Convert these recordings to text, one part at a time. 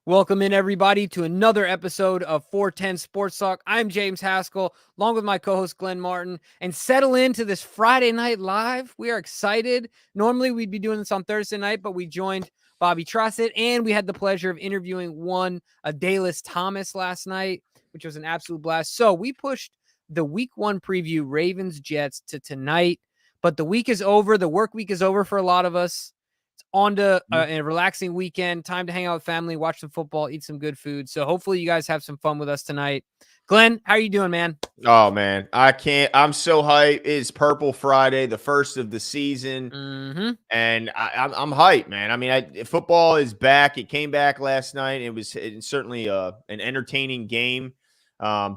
Welcome in, everybody, to another episode of 410 Sports Talk. I'm James Haskell, along with my co-host Glenn Martin, and settle into this Friday Night Live. We are excited. Normally, we'd be doing this on Thursday night, but we joined Bobby Trossett, and we had the pleasure of interviewing Adalys Thomas last night, which was an absolute blast. So we pushed the Week 1 preview, Ravens-Jets, to tonight, but the week is over. The work week is over for a lot of us. On to a relaxing weekend, time to hang out with family, watch some football, eat some good food. So hopefully you guys have some fun with us tonight. Glenn, how are you doing, man? Oh, man, I can't. I'm so hyped. It's Purple Friday, the first of the season, and I'm hyped, man. I mean, football is back. It came back last night. It's certainly an entertaining game.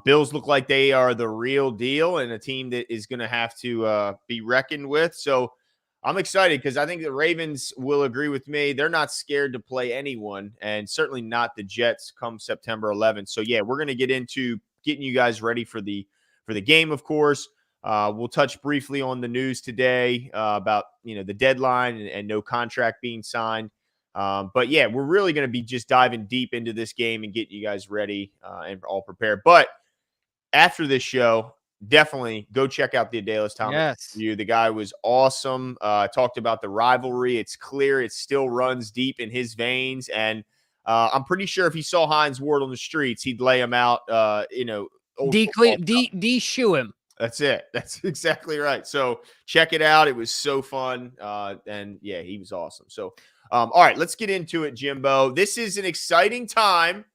Bills look like they are the real deal and a team that is going to have to be reckoned with. So I'm excited because I think the Ravens will agree with me. They're not scared to play anyone, and certainly not the Jets come September 11th. So, yeah, we're going to get into getting you guys ready for the game, of course. We'll touch briefly on the news today about, the deadline and no contract being signed. But, yeah, we're really going to be just diving deep into this game and getting you guys ready and all prepared. But after this show, definitely go check out the Adalys Thomas interview. The guy was awesome. Talked about the rivalry. It's clear it still runs deep in his veins. And I'm pretty sure if he saw Hines Ward on the streets, he'd lay him out, De-shoe him. That's it. That's exactly right. So check it out. It was so fun. And, yeah, he was awesome. So, all right, let's get into it, Jimbo. This is an exciting time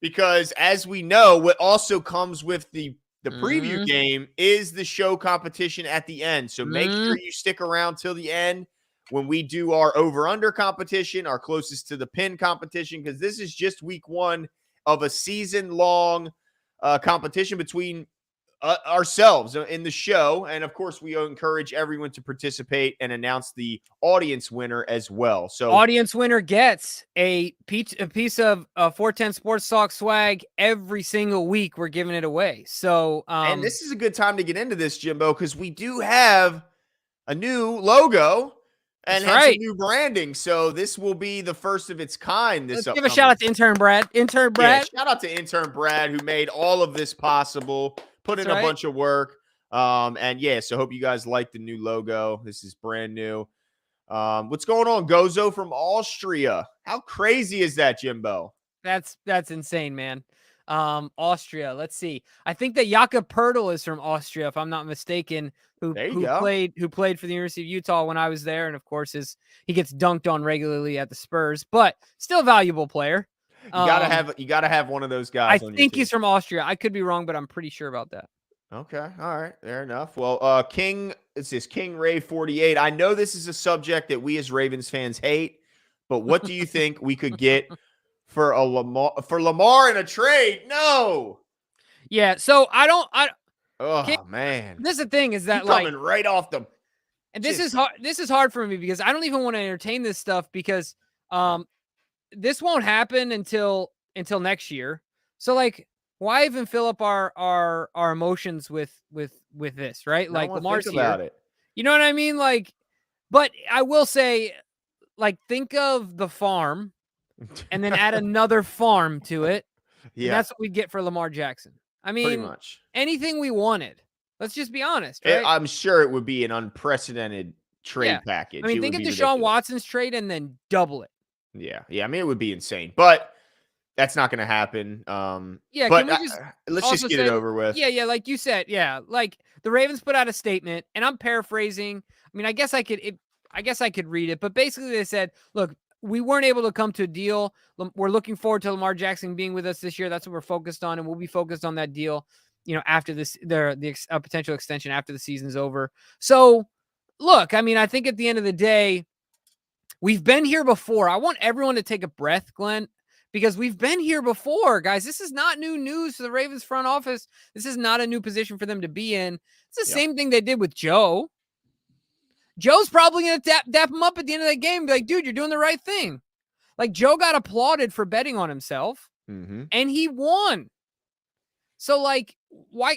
because, as we know, what also comes with the preview game is the show competition at the end. So make sure you stick around till the end when we do our over-under competition, our closest to the pin competition, because this is just week 1 of a season-long competition between ourselves in the show. And, of course, we encourage everyone to participate and announce the audience winner as well. So audience winner gets a piece of 410 Sports Talk swag every single week. We're giving it away. So, and this is a good time to get into this, Jimbo, because we do have a new logo and have some new branding. So this will be the first of its kind. Let's give a shout out to intern Brad. Yeah, shout out to intern Brad, who made all of this possible, put in a bunch of work. And yeah, so hope you guys like the new logo. This is brand new. What's going on, Gozo from Austria? How crazy is that, Jimbo? That's insane, man. Austria. Let's see. I think that Jakob Poeltl is from Austria, if I'm not mistaken, who played for the University of Utah when I was there, and of course he gets dunked on regularly at the Spurs, but still a valuable player. You gotta have one of those guys. I think he's from Austria. I could be wrong, but I'm pretty sure about that. Okay. All right. Fair enough. Well, King Ray 48. I know this is a subject that we as Ravens fans hate, but what do you think we could get for Lamar in a trade? No. Yeah. So man. This is the thing is that coming right off the. And this is hard. This is hard for me because I don't even want to entertain this stuff because this won't happen until next year. So why even fill up our emotions with this, right? Like Lamar's here. About it. You know what I mean? But I will say, think of the farm and then add another farm to it. Yeah. And that's what we get for Lamar Jackson. I mean, pretty much anything we wanted. Let's just be honest, right? I'm sure it would be an unprecedented trade package. I mean, think of Deshaun Watson's trade and then double it. Yeah. I mean, it would be insane, but that's not going to happen. But let's just get it over with. Yeah, like you said. Yeah, the Ravens put out a statement, and I'm paraphrasing. I mean, I guess I could read it, but basically they said, "Look, we weren't able to come to a deal. We're looking forward to Lamar Jackson being with us this year. That's what we're focused on, and we'll be focused on that deal. After this, the potential extension after the season's over. So, look, I mean, I think at the end of the day, we've been here before. I want everyone to take a breath, Glenn." Because we've been here before, guys. This is not new news to the Ravens front office. This is not a new position for them to be in. It's the same thing they did with Joe. Joe's probably going to dap him up at the end of that game and be like, dude, you're doing the right thing. Joe got applauded for betting on himself, and he won. So, why?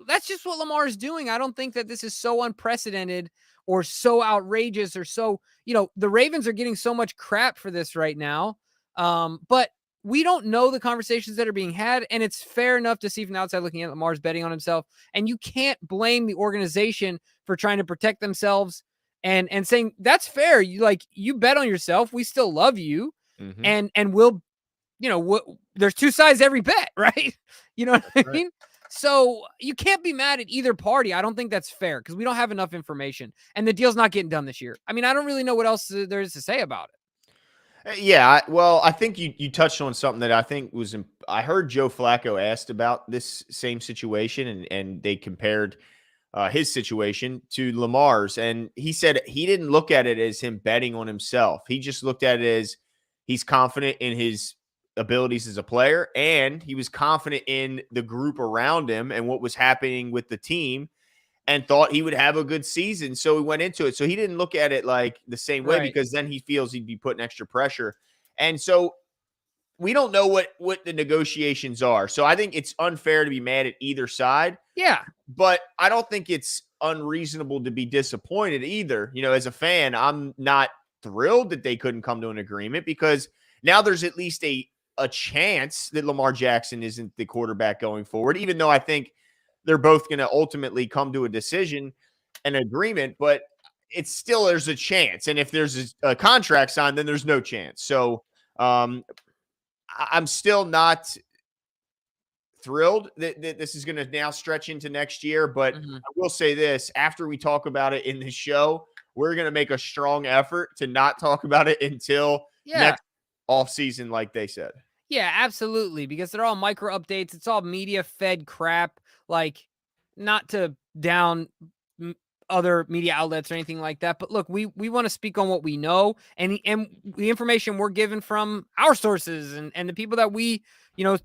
That's just what Lamar is doing. I don't think that this is so unprecedented or so outrageous or so, the Ravens are getting so much crap for this right now. But we don't know the conversations that are being had, and it's fair enough to see from the outside looking at Lamar's betting on himself, and you can't blame the organization for trying to protect themselves and saying that's fair. You bet on yourself. We still love you, Mm-hmm. and we'll there's two sides to every bet, right? You know what I Right. mean? So you can't be mad at either party. I don't think that's fair because we don't have enough information, and the deal's not getting done this year. I mean, I don't really know what else there is to say about it. Yeah, well, I think you touched on something that I think was. I heard Joe Flacco asked about this same situation, and they compared his situation to Lamar's, and he said he didn't look at it as him betting on himself. He just looked at it as he's confident in his abilities as a player, and he was confident in the group around him and what was happening with the team, and thought he would have a good season. So he went into it. So he didn't look at it like the same way Right. because then he feels he'd be putting extra pressure. And so we don't know what the negotiations are. So I think it's unfair to be mad at either side, Yeah. but I don't think it's unreasonable to be disappointed either. You know, as a fan, I'm not thrilled that they couldn't come to an agreement because now there's at least a chance that Lamar Jackson isn't the quarterback going forward, even though I think they're both going to ultimately come to a decision, an agreement, but it's still there's a chance. And if there's a contract signed, then there's no chance. So I'm still not thrilled that this is going to now stretch into next year. But Mhm. I will say this after we talk about it in this show, we're going to make a strong effort to not talk about it until Yeah. next offseason, like they said. Yeah, absolutely. Because they're all micro updates. It's all media fed crap. Like, not to down other media outlets or anything like that. But look, we want to speak on what we know and the information we're given from our sources and the people that we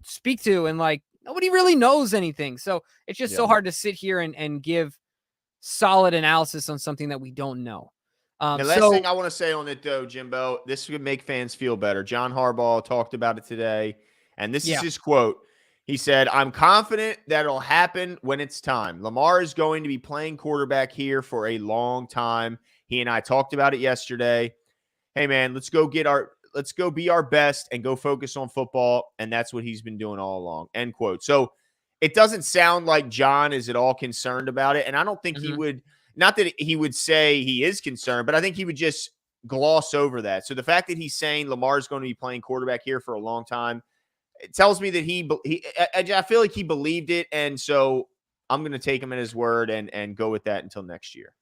speak to, and like nobody really knows anything. So it's just Yeah. so hard to sit here and give solid analysis on something that we don't know. The last So thing I want to say on it, though, Jimbo, this would make fans feel better. John Harbaugh talked about it today, and this is yeah, his quote. He said, I'm confident that it'll happen when it's time. Lamar is going to be playing quarterback here for a long time. He and I talked about it yesterday. Hey, man, let's go be our best and go focus on football. And that's what he's been doing all along. End quote. So it doesn't sound like John is at all concerned about it. And I don't think he mhm. would, not that he would say he is concerned, but I think he would just gloss over that. So the fact that he's saying Lamar's going to be playing quarterback here for a long time, it tells me that I feel like he believed it. And so I'm going to take him at his word and go with that until next year.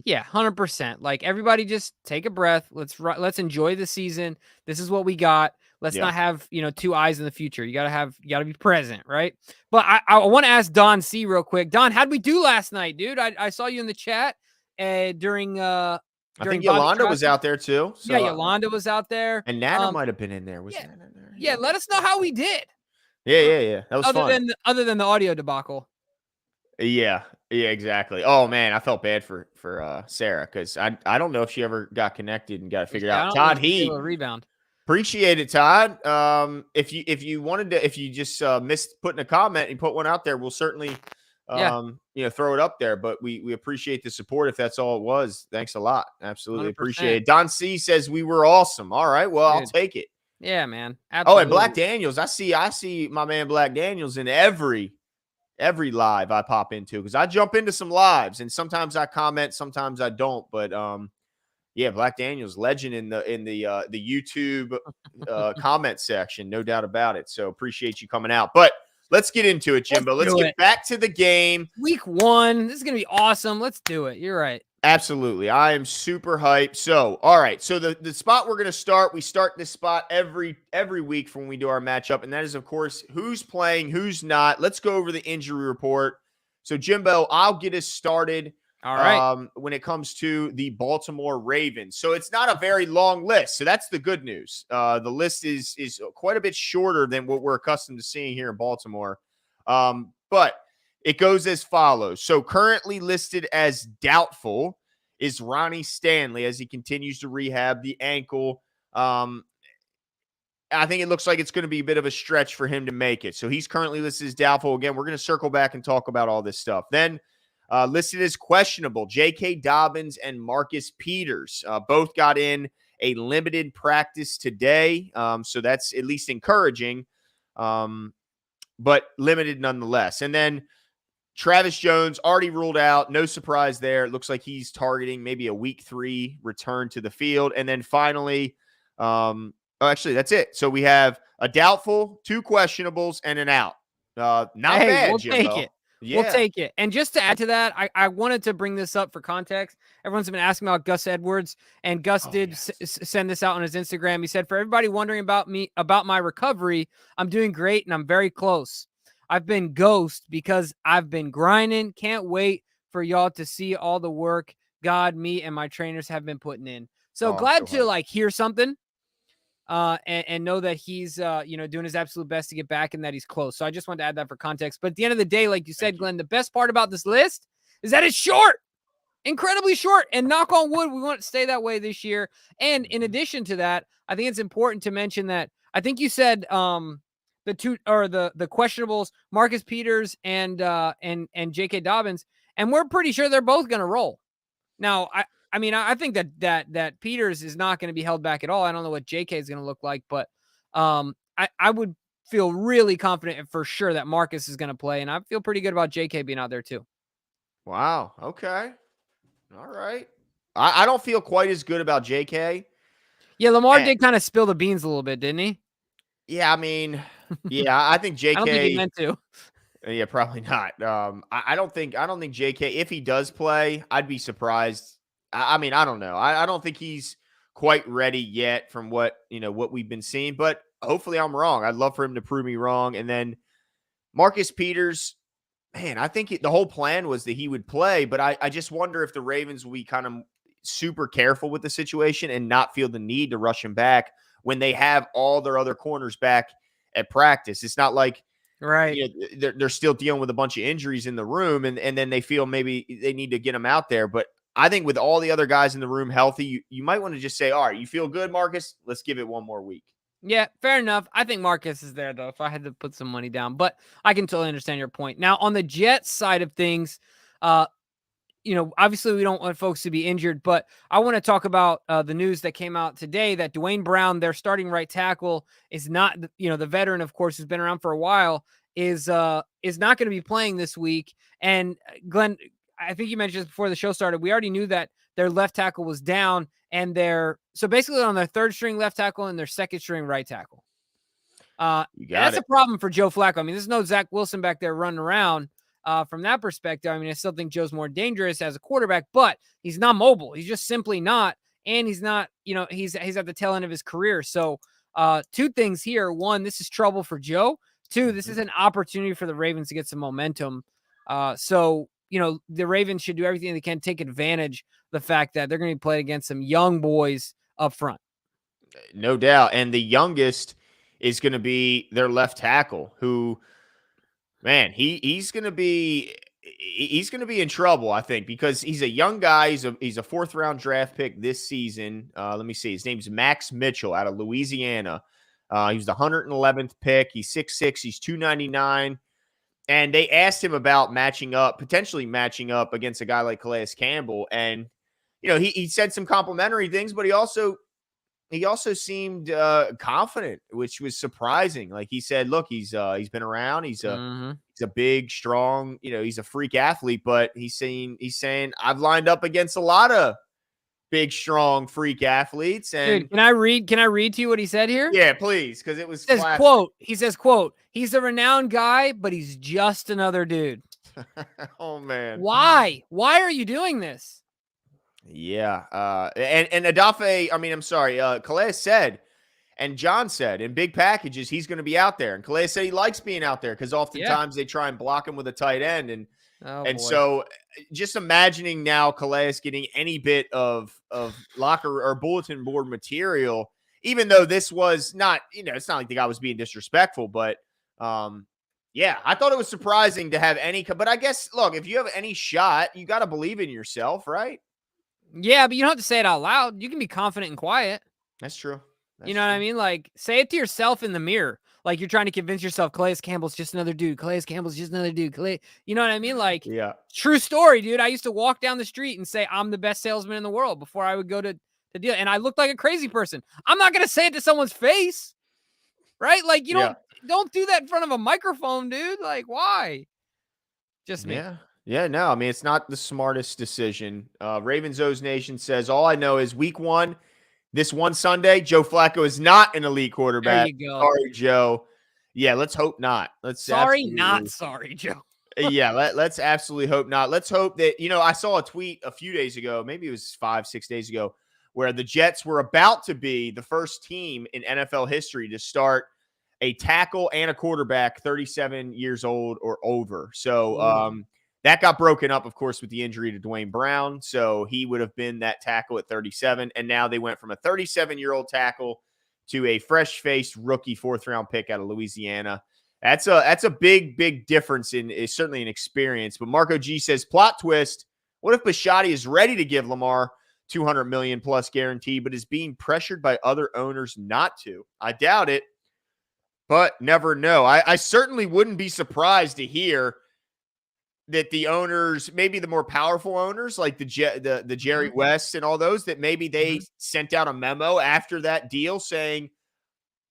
Yeah, 100%. Like everybody just take a breath. Let's enjoy the season. This is what we got. Let's Yeah. not have, two eyes in the future. You got to be present, right? But I want to ask Don C real quick. Don, how'd we do last night, dude? I saw you in the chat during I think Bobby Yolanda was Trask. out there too. Yeah, So, Yolanda was out there. and Nana might have been in there. Was Yeah, Nana there? yeah, let us know how we did. Yeah, Uh, yeah, yeah. That was fun. other than the audio debacle. Yeah, yeah, exactly. Oh man, I felt bad for Sarah because I don't know if she ever got connected and got it figured Yeah, I out. don't think Todd she was able Heat, to rebound. appreciate it, Todd. If you just missed putting a comment and put one out there, we'll certainly Yeah, throw it up there. But we appreciate the support if that's all it was. Thanks a lot. Absolutely appreciate 100%. it. Don C says we were awesome. All right, well I'll Dude. take it. Yeah, man. Oh, and Black Absolutely. Daniels. I see my man Black Daniels in every live I pop into because I jump into some lives and sometimes I comment, sometimes I don't. But yeah, Black Daniels, legend in the YouTube comment section, no doubt about it. So appreciate you coming out. But let's get into it, Let's Jimbo. Let's do get it. back to the game. Week 1. This is going to be awesome. Let's do it. You're right. Absolutely. I am super hyped. So, all right. So the spot we're going to start, we start this spot every week from when we do our matchup. And that is, of course, who's playing, who's not. Let's go over the injury report. So, Jimbo, I'll get us started All right. when it comes to the Baltimore Ravens. So it's not a very long list. So that's the good news. The list is quite a bit shorter than what we're accustomed to seeing here in Baltimore. But it goes as follows. So currently listed as doubtful is Ronnie Stanley as he continues to rehab the ankle. I think it looks like it's going to be a bit of a stretch for him to make it. So he's currently listed as doubtful. Again, we're going to circle back and talk about all this stuff. Then listed as questionable, J.K. Dobbins and Marcus Peters both got in a limited practice today. So that's at least encouraging, but limited nonetheless. And then Travis Jones already ruled out. No surprise there. It looks like he's targeting maybe a week 3 return to the field. And then finally, actually, that's it. So we have a doubtful, 2 questionables, and an out. Not Hey, bad, we'll take Jimbo. it. We'll Yeah. take it. And just to add to that, I wanted to bring this up for context. Everyone's been asking about Gus Edwards, and Gus Oh, did yes. send this out on his Instagram. He said, "For everybody wondering about my recovery, I'm doing great and I'm very close. I've been ghost because I've been grinding. Can't wait for y'all to see all the work God, me, and my trainers have been putting in." So Oh, I'm glad so to hyped. hear something and know that he's doing his absolute best to get back and that he's close. So I just wanted to add that for context. But at the end of the day, like you said, Thank you. Glenn, the best part about this list is that it's short, incredibly short. And knock on wood, we want it to stay that way this year. And in Mhm. addition to that, I think it's important to mention that I think you said the two or the questionables, Marcus Peters and J.K. Dobbins, and we're pretty sure they're both going to roll. Now, I mean, I think that Peters is not going to be held back at all. I don't know what JK is going to look like, but I would feel really confident for sure that Marcus is going to play, and I feel pretty good about JK being out there too. Wow. Okay. All right. I don't feel quite as good about JK. Yeah, Lamar And did kind of spill the beans a little bit, didn't he? yeah, I mean, yeah, I think I don't think he JK. meant to. Yeah, probably not. I don't think JK. If he does play, I'd be surprised. I mean, I don't know. I don't think he's quite ready yet from what we've been seeing. But hopefully, I'm wrong. I'd love for him to prove me wrong. And then Marcus Peters, man, I think the whole plan was that he would play. But I just wonder if the Ravens will be kind of super careful with the situation and not feel the need to rush him back when they have all their other corners back at practice. It's not like Right. they're still dealing with a bunch of injuries in the room, and then they feel maybe they need to get him out there. But I think with all the other guys in the room healthy, you might want to just say, all right, you feel good, Marcus? Let's give it one more week. Yeah, fair enough. I think Marcus is there though. If I had to put some money down, but I can totally understand your point. Now on the Jets side of things, uh, obviously we don't want folks to be injured, but I want to talk about the news that came out today that Dwayne Brown, their starting right tackle, is not, the veteran, of course, who's been around for a while, is not going to be playing this week. And Glenn, I think you mentioned this before the show started. We already knew that their left tackle was down, and so basically on their third string left tackle and their second string right tackle. You And got that's a it. problem for Joe Flacco. I mean, there's no Zach Wilson back there running around. From that perspective, I mean, I still think Joe's more dangerous as a quarterback, but he's not mobile. He's just simply not, and he's not. He's at the tail end of his career. So, 2 things here: one, this is trouble for Joe. 2, this Mhm. is an opportunity for the Ravens to get some momentum. So the Ravens should do everything they can to take advantage of the fact that they're going to be playing against some young boys up front. No doubt. And the youngest is going to be their left tackle, who, man, he's going to be in trouble, I think, because he's a young guy. He's a 4th-round draft pick this season. Let me see. His name's Max Mitchell out of Louisiana. He was the 111th pick. He's 6'6". He's 299. And they asked him about potentially matching up against a guy like Calais Campbell. And, he said some complimentary things, but he also seemed confident, which was surprising. Like he said, look, he's been around. Mm-hmm. He's a big, strong, he's a freak athlete, but he's saying I've lined up against a lot of big, strong freak athletes. Dude, And can I read to you what he said here? yeah, please, because it was Says, classic. quote, he says, quote, "He's a renowned guy, but he's just another dude." Oh man. Why? Why are you doing this? Yeah. And Adafe, I mean, I'm sorry, Calais said, and John said in big packages, he's going to be out there. And Calais said he likes being out there because Yeah. oftentimes they try and block him with a tight end. And Oh And boy. so just imagining now Calais getting any bit of locker or bulletin board material, even though this was not, it's not like the guy was being disrespectful, but yeah, I thought it was surprising to have but I guess, look, if you have any shot, you got to believe in yourself, right? Yeah, but you don't have to say it out loud. You can be confident and quiet. That's true. You That's know what I true. mean? Like, say it to yourself in the mirror. Like you're trying to convince yourself Calais Campbell's just another dude. Calais Campbell's just another dude. You know what I mean? Like, Yeah. true story, dude. I used to walk down the street and say I'm the best salesman in the world before I would go to the deal. And I looked like a crazy person. I'm not going to say it to someone's face, right? Like, you Yeah. don't do that in front of a microphone, dude. Like, why? Just me. Yeah. Yeah, no, I mean, it's not the smartest decision. Ravens O's Nation says, all I know is week 1, this one Sunday, Joe Flacco is not an elite There quarterback. you go. Sorry, Joe. Yeah, let's hope not. Let's Sorry, not absolutely. sorry, Joe. Yeah, let's absolutely hope not. Let's hope that, I saw a tweet a few days ago, maybe it was 5-6 days ago, where the Jets were about to be the first team in NFL history to start a tackle and a quarterback 37 years old or over. So that got broken up, of course, with the injury to Dwayne Brown. So he would have been that tackle at 37. And now they went from a 37-year-old tackle to a fresh-faced rookie 4th-round pick out of Louisiana. That's a big difference in certainly an experience. But Marco G says, plot twist, what if Bisciotti is ready to give Lamar $200 million plus guarantee, but is being pressured by other owners not to? I doubt it, but never know. I certainly wouldn't be surprised to hear that the owners, maybe the more powerful owners like the Jerry West and all those, that maybe they sent out a memo after that deal saying,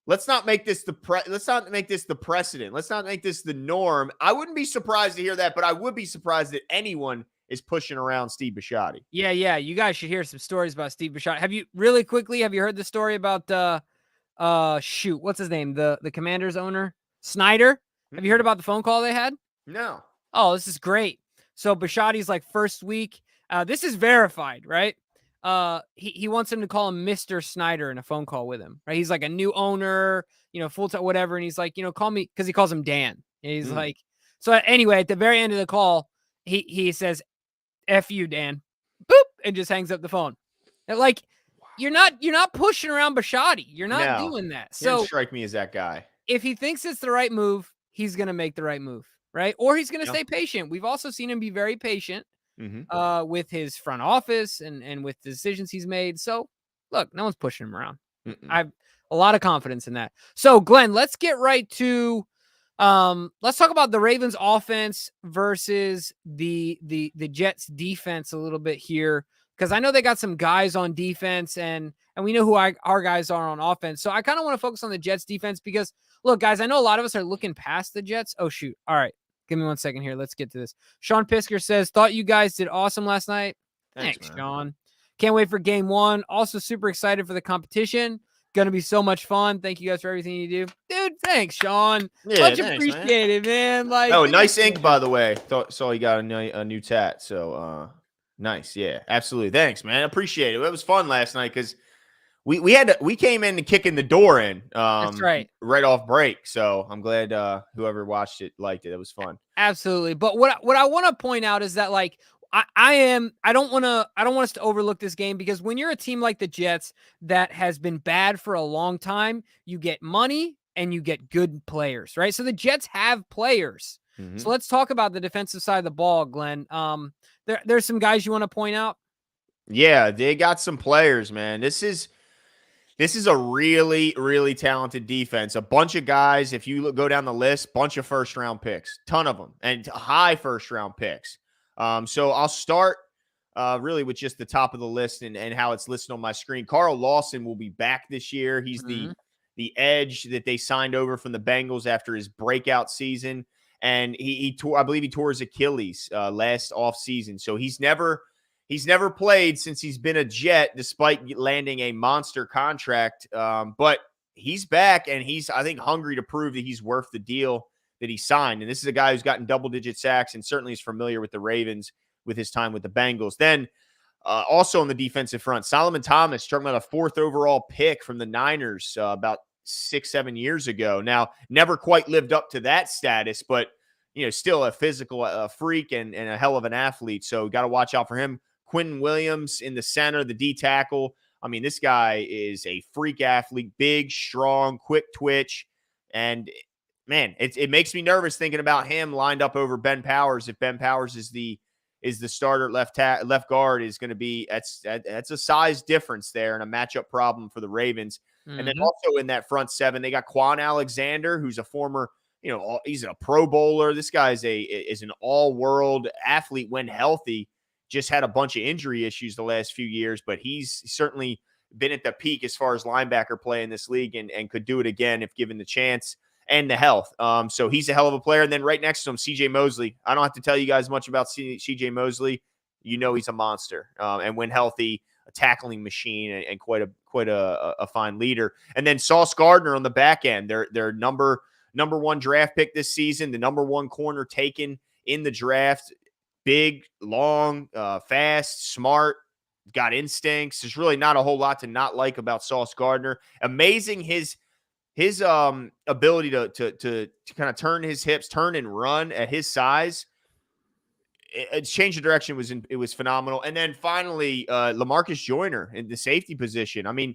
let's not make this the precedent. Let's not make this the norm. I wouldn't be surprised to hear that, but I would be surprised that anyone is pushing around Steve Bisciotti. Yeah. You guys should hear some stories about Steve Bisciotti. Have you heard the story about what's his name? The Commanders owner, Snyder? Have you heard about the phone call they had? No. Oh, this is great. So Bisciotti's like first week. This is verified, right? He wants him to call him Mr. Snyder in a phone call with him, right? He's like a new owner, full time, whatever. And he's like, call me, because he calls him Dan. And he's like, so anyway, at the very end of the call, he says, F you, Dan. Boop, and just hangs up the phone. And like, you're not pushing around Bisciotti. You're not doing that. He doesn't So strike me as that guy. If he thinks it's the right move, he's gonna make the right move, right? Or he's gonna stay patient. We've also seen him be very patient with his front office and with the decisions he's made. So look, no one's pushing him around. I've a lot of confidence in that. So Glenn, let's get right to let's talk about the Ravens offense versus the Jets defense a little bit here, because I know they got some guys on defense and we know who our guys are on offense. So I kind of want to focus on the Jets defense because look, guys, I know a lot of us are looking past the Jets. Oh shoot. All right. Give me 1 second here. Let's get to this. Sean Pisker says, thought you guys did awesome last night. Thanks Sean. Can't wait for game 1. Also super excited for the competition. Going to be so much fun. Thank you guys for everything you do. Dude, thanks, Sean. Yeah, much appreciated, man. Like, oh, nice ink, by the way. Saw you got a new tat. So nice. Yeah, absolutely. Thanks, man. Appreciate it. It was fun last night because we came in and kicking the door in. That's right. Right off break. So I'm glad whoever watched it liked it. It was fun. Absolutely. But what I want to point out is that like I don't want us to overlook this game, because when you're a team like the Jets that has been bad for a long time, you get money and you get good players, right? So the Jets have players. So let's talk about the defensive side of the ball, Glenn. There's some guys you want to point out? Yeah, they got some players, man. This is a really, really talented defense. A bunch of guys, if you go down the list, bunch of first-round picks, ton of them, and high first-round picks. So I'll start really with just the top of the list and how it's listed on my screen. Carl Lawson will be back this year. He's the edge that they signed over from the Bengals after his breakout season. And he tore, I believe he tore his Achilles last offseason. So he's never played since he's been a Jet, despite landing a monster contract. But he's back, and he's, I think, hungry to prove that he's worth the deal that he signed. And this is a guy who's gotten double-digit sacks and certainly is familiar with the Ravens with his time with the Bengals. Then also on the defensive front, Solomon Thomas, talking about a 4th overall pick from the Niners about 6-7 years ago. Now, never quite lived up to that status, but still a physical freak and a hell of an athlete. So got to watch out for him. Quentin Williams in the center, the D tackle. I mean, this guy is a freak athlete, big, strong, quick twitch. And man, it makes me nervous thinking about him lined up over Ben Powers. If Ben Powers is the starter left guard, is going to be, that's a size difference there and a matchup problem for the Ravens. And then also in that front 7, they got Quan Alexander, who's a former, he's a Pro Bowler. This guy is an all-world athlete when healthy. Just had a bunch of injury issues the last few years, but he's certainly been at the peak as far as linebacker play in this league and could do it again if given the chance and the health. So he's a hell of a player. And then right next to him, CJ Mosley. I don't have to tell you guys much about CJ Mosley. You know he's a monster. And when healthy, a tackling machine and quite a fine leader. And then Sauce Gardner on the back end, their number one draft pick this season, the number one corner taken in the draft. Big, long, fast, smart, got instincts. There's really not a whole lot to not like about Sauce Gardner. Amazing his ability to kind of turn his hips, turn and run at his size. It's changed the direction. It was phenomenal. And then finally, LaMarcus Joyner in the safety position. I mean,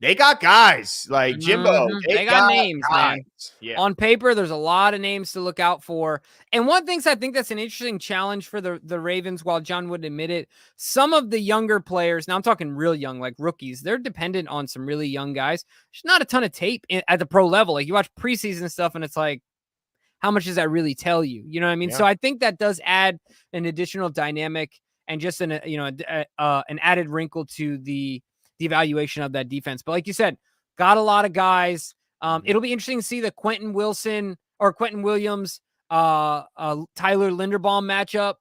they got guys like Jimbo. They got names, guys. man. Yeah. On paper, there's a lot of names to look out for. And one thing I think that's an interesting challenge for the Ravens, while John wouldn't admit it, some of the younger players, now I'm talking real young, like rookies, they're dependent on some really young guys. There's not a ton of tape at the pro level. Like you watch preseason stuff and it's like, how much does that really tell you? You know what I mean? Yeah. So I think that does add an additional dynamic and just an added wrinkle to the evaluation of that defense. But like you said, got a lot of guys. It'll be interesting to see the Quentin Williams, Tyler Linderbaum matchup,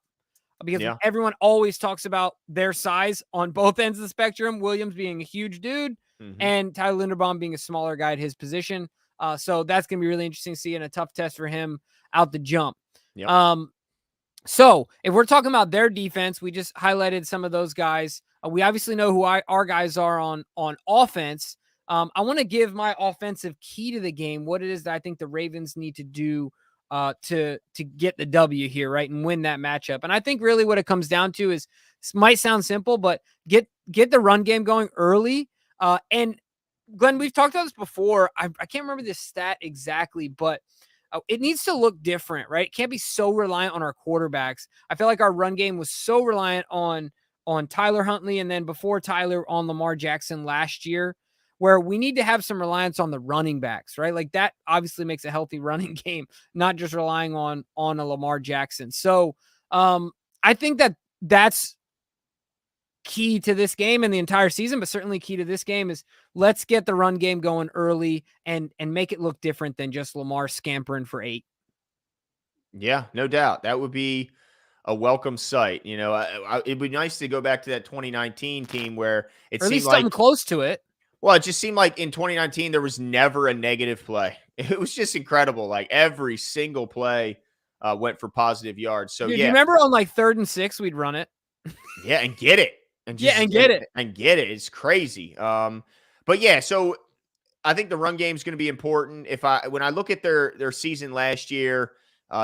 because everyone always talks about their size on both ends of the spectrum. Williams being a huge dude and Tyler Linderbaum being a smaller guy at his position. So that's going to be really interesting to see, and a tough test for him out the jump. Yep. So if we're talking about their defense, we just highlighted some of those guys. We obviously know who our guys are on offense. I want to give my offensive key to the game, what it is that I think the Ravens need to do to get the W here, right, and win that matchup. And I think really what it comes down to is, this might sound simple, but get the run game going early. And Glenn, we've talked about this before. I can't remember this stat exactly, but it needs to look different, right? It can't be so reliant on our quarterbacks. I feel like our run game was so reliant on Tyler Huntley, and then before Tyler on Lamar Jackson last year, where we need to have some reliance on the running backs, right? Like that obviously makes a healthy running game, not just relying on a Lamar Jackson. So I think that's key to this game and the entire season, but certainly key to this game is let's get the run game going early and make it look different than just Lamar scampering for 8. Yeah, no doubt. That would be a welcome sight. You know, it'd be nice to go back to that 2019 team where it seemed like something close to it. Well, it just seemed like in 2019, there was never a negative play. It was just incredible. Like every single play went for positive yards. So, Dude, you remember on like 3rd and 6, we'd run it. Yeah, and get it. And get it. It's crazy. But yeah, so I think the run game is going to be important. When I look at their season last year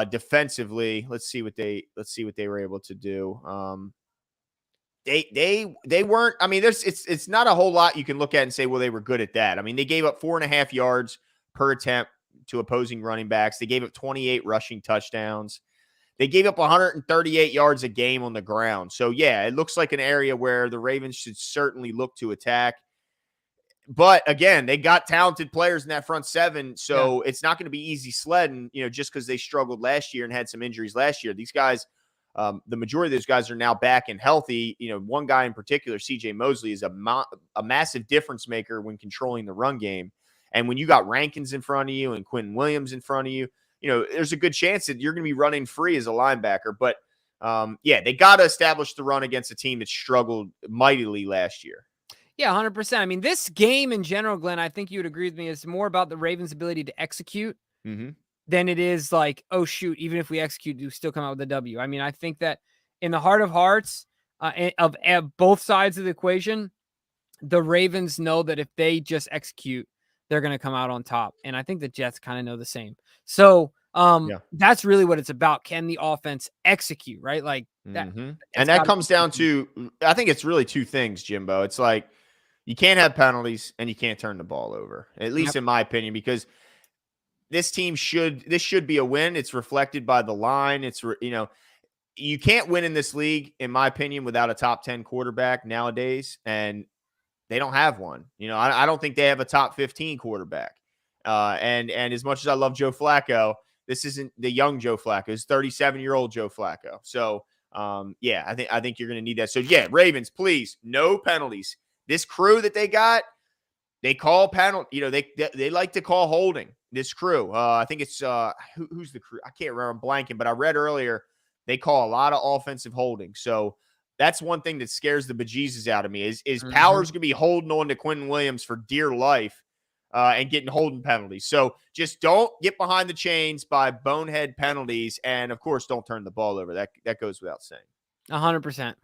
defensively, let's see what they were able to do. They weren't. I mean, it's not a whole lot you can look at and say, well, they were good at that. I mean, they gave up 4.5 yards per attempt to opposing running backs. They gave up 28 rushing touchdowns. They gave up 138 yards a game on the ground. So, yeah, it looks like an area where the Ravens should certainly look to attack. But, again, they got talented players in that front seven, so it's not going to be easy sledding, just because they struggled last year and had some injuries last year. These guys, the majority of those guys are now back and healthy. One guy in particular, CJ Mosley, is a massive difference maker when controlling the run game. And when you got Rankins in front of you and Quentin Williams in front of you, there's a good chance that you're going to be running free as a linebacker. But, they got to establish the run against a team that struggled mightily last year. Yeah, 100%. I mean, this game in general, Glenn, I think you would agree with me, is more about the Ravens' ability to execute than it is like, oh, shoot, even if we execute, you still come out with a W. I mean, I think that in the heart of hearts of both sides of the equation, the Ravens know that if they just execute, they're going to come out on top. And I think the Jets kind of know the same. So that's really what it's about. Can the offense execute, right? Like that. And that comes down to, I think it's really two things, Jimbo. It's like, you can't have penalties and you can't turn the ball over, at least in my opinion, because this should be a win. It's reflected by the line. You can't win in this league, in my opinion, without a top 10 quarterback nowadays. And they don't have one. I don't think they have a top 15 quarterback. And as much as I love Joe Flacco, this isn't the young Joe Flacco. It's 37-year-old Joe Flacco. So, I think you're going to need that. So, Ravens, please, no penalties. this crew that they got, they call penalty. They like to call holding. This crew, I think it's who's the crew? I can't remember. I'm blanking, but I read earlier they call a lot of offensive holding. So that's one thing that scares the bejesus out of me. Is Powers gonna be holding on to Quentin Williams for dear life and getting holding penalties? So just don't get behind the chains by bonehead penalties, and of course, don't turn the ball over. That goes without saying. 100%.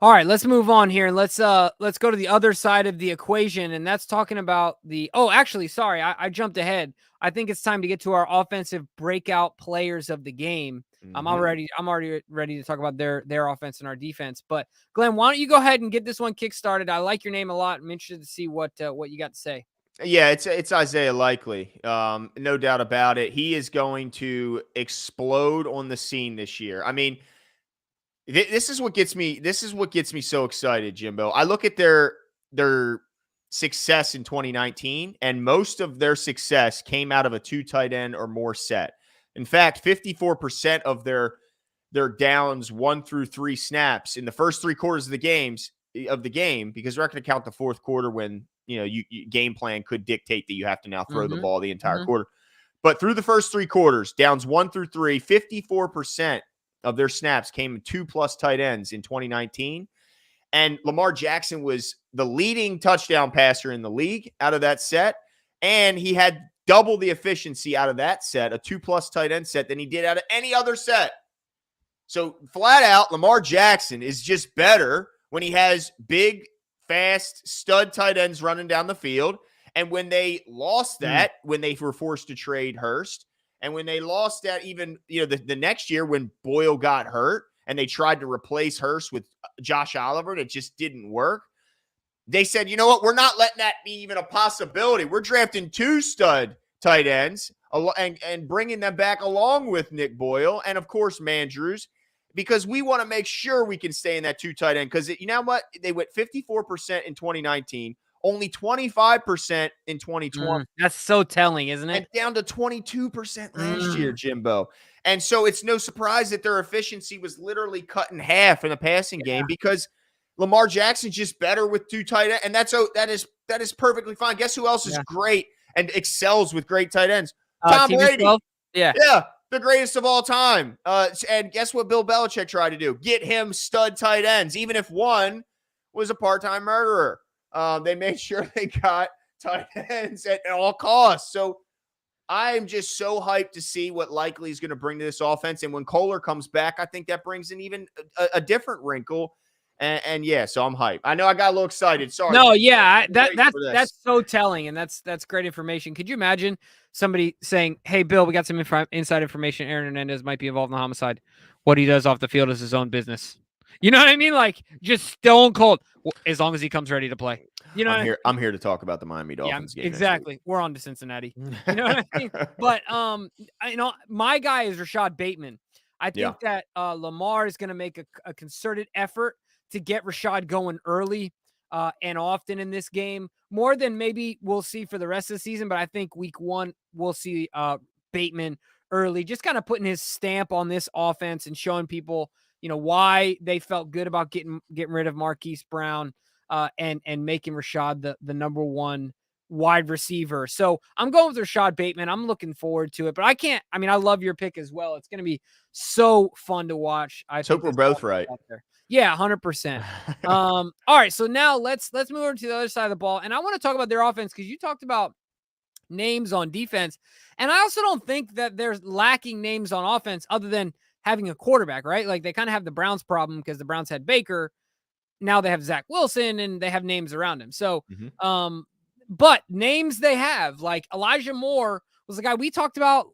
All right, let's move on here and let's go to the other side of the equation, and that's talking about the. Oh, actually, sorry, I jumped ahead. I think it's time to get to our offensive breakout players of the game. I'm already ready to talk about their offense and our defense. But Glenn, why don't you go ahead and get this one kick-started? I like your name a lot. I'm interested to see what you got to say. Yeah, it's Isaiah Likely. No doubt about it. He is going to explode on the scene this year. I mean, this is what gets me. This is what gets me so excited, Jimbo. I look at their success in 2019, and most of their success came out of a 2 tight end or more set. In fact, 54% of their downs 1 through 3 snaps in the first 3 quarters of the game, because we're not going to count the fourth quarter when you game plan could dictate that you have to now throw the ball the entire quarter. But through the first 3 quarters, downs 1 through 3, 54% of their snaps came 2+ tight ends in 2019. And Lamar Jackson was the leading touchdown passer in the league out of that set. And he had double the efficiency out of that set, a 2+ tight end set, than he did out of any other set. So flat out, Lamar Jackson is just better when he has big, fast, stud tight ends running down the field. And when they lost that, when they were forced to trade Hurst, and when they lost that even, the next year when Boyle got hurt and they tried to replace Hurst with Josh Oliver and it just didn't work, they said, you know what, we're not letting that be even a possibility. We're drafting 2 stud tight ends and bringing them back along with Nick Boyle and, of course, Mandrews, because we want to make sure we can stay in that 2 tight end. Because you know what? They went 54% in 2019. Only 25% in 2020. That's so telling, isn't it? And down to 22% last year, Jimbo. And so it's no surprise that their efficiency was literally cut in half in a passing game because Lamar Jackson's just better with 2 tight ends. And that is perfectly fine. Guess who else is great and excels with great tight ends? Tom Brady. Yeah, the greatest of all time. And guess what Bill Belichick tried to do? Get him stud tight ends, even if one was a part-time murderer. They made sure they got tight ends at all costs. So I'm just so hyped to see what Likely is going to bring to this offense. And when Kohler comes back, I think that brings in even a different wrinkle. And yeah, so I'm hyped. I know I got a little excited. Sorry. No, yeah, that's so telling, and that's great information. Could you imagine somebody saying, "Hey, Bill, we got some inside information. Aaron Hernandez might be involved in the homicide. What he does off the field is his own business." You know what I mean? Like just stone cold. As long as he comes ready to play. You know, I'm here to talk about the Miami Dolphins game. Exactly. We're on to Cincinnati. You know what I mean? But my guy is Rashad Bateman. I think that Lamar is going to make a concerted effort to get Rashad going early and often in this game, more than maybe we'll see for the rest of the season. But I think week 1 we'll see Bateman early, just kind of putting his stamp on this offense and showing people, why they felt good about getting rid of Marquise Brown and making Rashad the number 1 wide receiver. So I'm going with Rashad Bateman. I'm looking forward to it, but I love your pick as well. It's going to be so fun to watch. I hope we're both right. Yeah, 100%. All right. So now let's move over to the other side of the ball. And I want to talk about their offense because you talked about names on defense. And I also don't think that there's lacking names on offense other than having a quarterback, right? Like they kind of have the Browns problem because the Browns had Baker. Now they have Zach Wilson and they have names around him. So, but names they have, like Elijah Moore was the guy we talked about,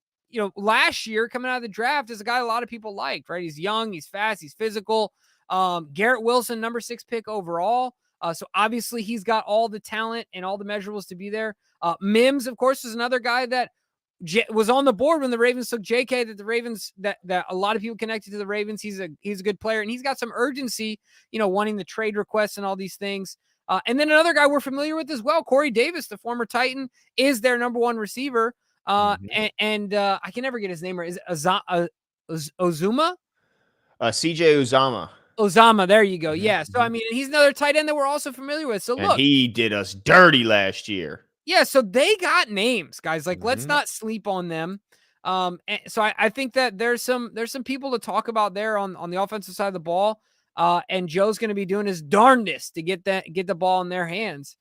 last year coming out of the draft is a guy a lot of people liked, right? He's young, he's fast, he's physical. Garrett Wilson, number 6 pick overall. So obviously he's got all the talent and all the measurables to be there. Mims, of course, is another guy that was on the board when the Ravens took JK, that the Ravens, that a lot of people connected to the Ravens. He's a good player and he's got some urgency, wanting the trade requests and all these things. And then another guy we're familiar with as well, Corey Davis, the former Titan, is their number 1 receiver. And I can never get his name right. Is it Ozuma? CJ Uzama. Ozama, there you go. Mhm, Yeah. So, I mhm. mean, he's another tight end that we're also familiar with. So, And look, he did us dirty last year. yeah, so they got names, guys. Like, let's Mhm. not sleep on them. And so I think that there's some people to talk about there on the offensive side of the ball. And Joe's going to be doing his darndest to get the ball in their hands.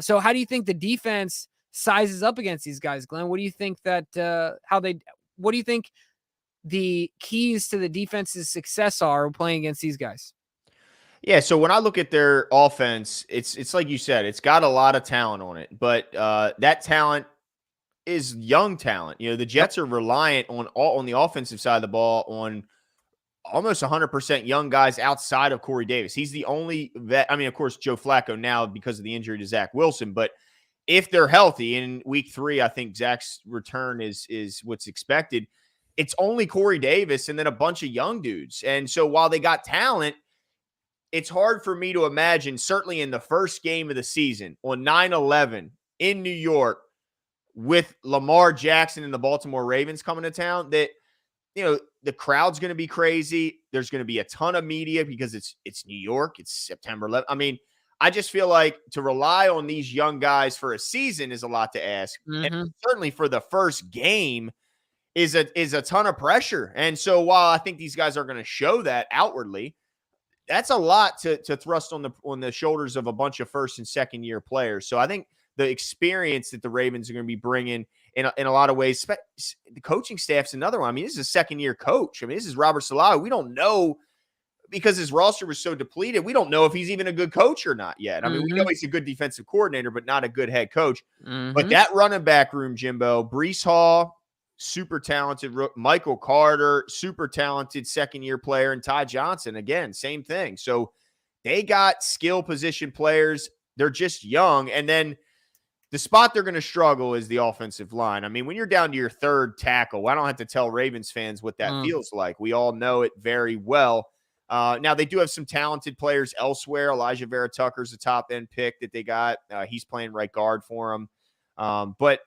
So how do you think the defense sizes up against these guys, Glenn? What do you think that what do you think the keys to the defense's success are playing against these guys? Yeah, so when I look at their offense, it's like you said, it's got a lot of talent on it, but that talent is young talent. You know, the Yep. Jets are reliant on the offensive side of the ball on almost 100% young guys outside of Corey Davis. He's the only vet. I mean, of course, Joe Flacco now because of the injury to Zach Wilson, but if they're healthy in week 3, I think Zach's return is what's expected. It's only Corey Davis and then a bunch of young dudes. And so while they got talent, it's hard for me to imagine, certainly in the first game of the season on 9/11 in New York with Lamar Jackson and the Baltimore Ravens coming to town, that the crowd's going to be crazy. There's going to be a ton of media because it's New York. It's September 11th. I mean, I just feel like to rely on these young guys for a season is a lot to ask, and Mm-hmm. certainly for the first game is a ton of pressure. And so while I think these guys are going to show that outwardly, that's a lot to thrust on the shoulders of a bunch of first and second year players. So I think the experience that the Ravens are going to be bringing in a lot of ways, the coaching staff's another one. I mean, this is a second year coach. I mean, this is Robert Saleh. We don't know because his roster was so depleted. We don't know if he's even a good coach or not yet. I mean, we know Mm-hmm. he's a good defensive coordinator, but not a good head coach. But Mm-hmm. that running back room, Jimbo, Brees Hall, super talented. Michael Carter, super talented second year player. And Ty Johnson, again, same thing. So they got skill position players. They're just young. And then the spot they're going to struggle is the offensive line. I mean, when you're down to your third tackle, I don't have to tell Ravens fans what that feels like. We all know it very well. Now, they do have some talented players elsewhere. Elijah Vera Tucker's a top end pick that they got. He's playing right guard for them. But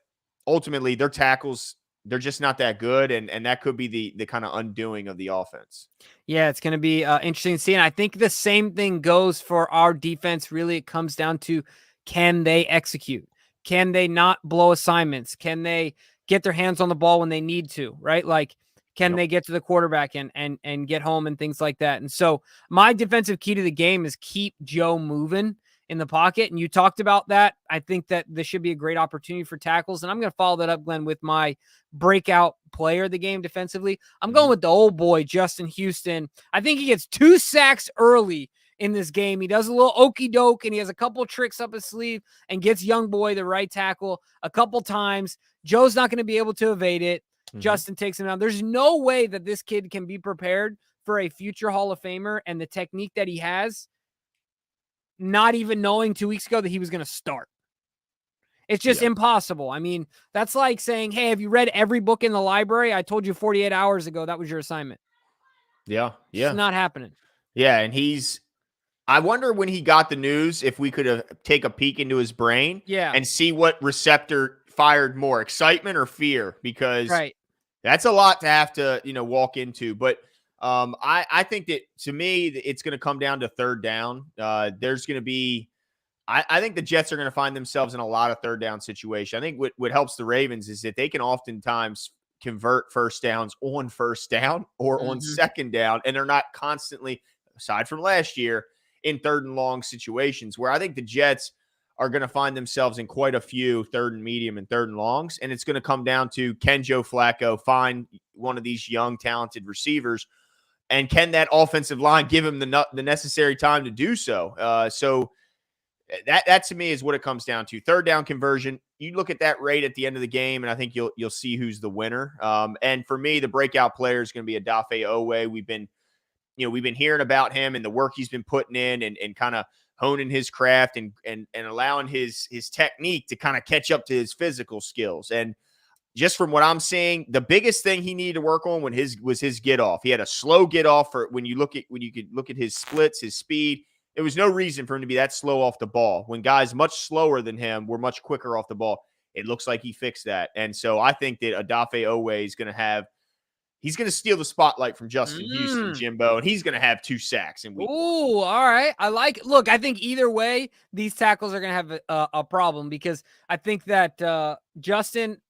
ultimately, their tackles, they're just not that good. And that could be the kind of undoing of the offense. Yeah, it's going to be interesting to see. And I think the same thing goes for our defense. Really, it comes down to can they execute? Can they not blow assignments? Can they get their hands on the ball when they need to? Right? Like, can Yep. they get to the quarterback and get home and things like that? And so, my defensive key to the game is keep Joe moving in the pocket. And you talked about that. I think that this should be a great opportunity for tackles. And I'm going to follow that up, Glenn, with my breakout player of the game defensively. I'm going Mhm. with the old boy, Justin Houston. I think he gets 2 sacks early in this game. He does a little okey doke and he has a couple tricks up his sleeve and gets young boy, the right tackle, a couple times. Joe's not going to be able to evade it. Mhm. Justin takes him down. There's no way that this kid can be prepared for a future Hall of Famer, and the technique that he has, not even knowing 2 weeks ago that he was going to start. It's just Yeah. impossible. I mean, that's like saying, hey, have you read every book in the library? I told you 48 hours ago that was your assignment. Yeah. It's Yeah. not happening. Yeah. And I wonder when he got the news if we could take a peek into his brain Yeah, and see what receptor fired more, excitement or fear, because right. that's a lot to have to walk into. But I think that to me it's going to come down to third down. There's going to be I think the Jets are going to find themselves in a lot of third down situation. I think what helps the Ravens is that they can oftentimes convert first downs on first down or on Mhm. second down, and they're not constantly, aside from last year, in third and long situations where I think the Jets are going to find themselves in quite a few third and medium and third and longs. And it's going to come down to, can Joe Flacco find one of these young, talented receivers? And can that offensive line give him the necessary time to do so? So that to me is what it comes down to. Third down conversion. You look at that rate at the end of the game, and I think you'll see who's the winner. And for me, the breakout player is going to be Odafe Oweh. We've been hearing about him and the work he's been putting in and kind of honing his craft and allowing his technique to kind of catch up to his physical skills. And just from what I'm seeing, the biggest thing he needed to work on was his get off. He had a slow get off for when you could look at his splits, his speed. There was no reason for him to be that slow off the ball. When guys much slower than him were much quicker off the ball, it looks like he fixed that. And so I think that Odafe Oweh is going to have He's going to steal the spotlight from Justin Houston, Mm. Jimbo, and he's going to have 2 sacks in week 1. Ooh, all right. Look, I think either way, these tackles are going to have a problem because I think that Justin,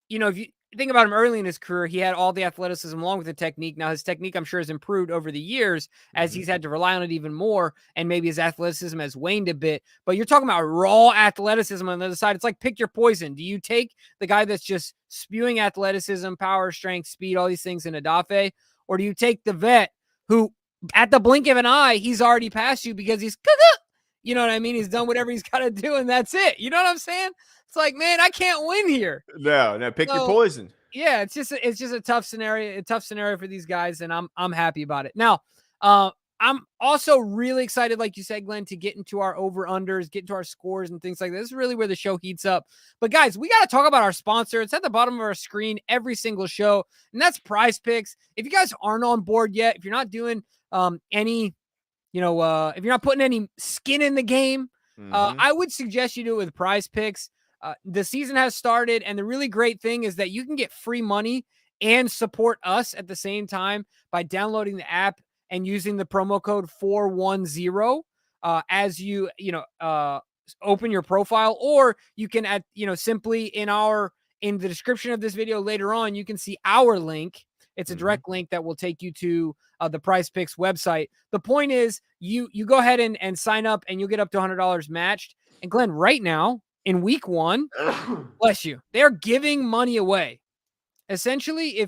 if you think about him early in his career, he had all the athleticism along with the technique. Now, his technique, I'm sure, has improved over the years as he's had to rely on it even more, and maybe his athleticism has waned a bit. But you're talking about raw athleticism on the other side. It's like pick your poison. Do you take the guy that's just spewing athleticism, power, strength, speed, all these things in Adafe, or do you take the vet who, at the blink of an eye, he's already passed you because he's, you know what I mean? He's done whatever he's got to do, and that's it. You know what I'm saying? It's like, man, I can't win here. No, pick your poison. Yeah, it's just a tough scenario for these guys, and I'm happy about it. Now, I'm also really excited, like you said, Glenn, to get into our over-unders, get into our scores and things like that. This is really where the show heats up. But guys, we got to talk about our sponsor. It's at the bottom of our screen every single show, and that's PrizePicks. If you guys aren't on board yet, if you're not doing if you're not putting any skin in the game, I would suggest you do it with PrizePicks. The season has started, and the really great thing is that you can get free money and support us at the same time by downloading the app and using the promo code 410 as you open your profile, or you can simply in the description of this video later on, you can see our link. It's a direct link that will take you to the PrizePicks website. The point is you go ahead and sign up, and you'll get up to $100 matched. And Glenn, right now, in week 1, bless you, they're giving money away. Essentially,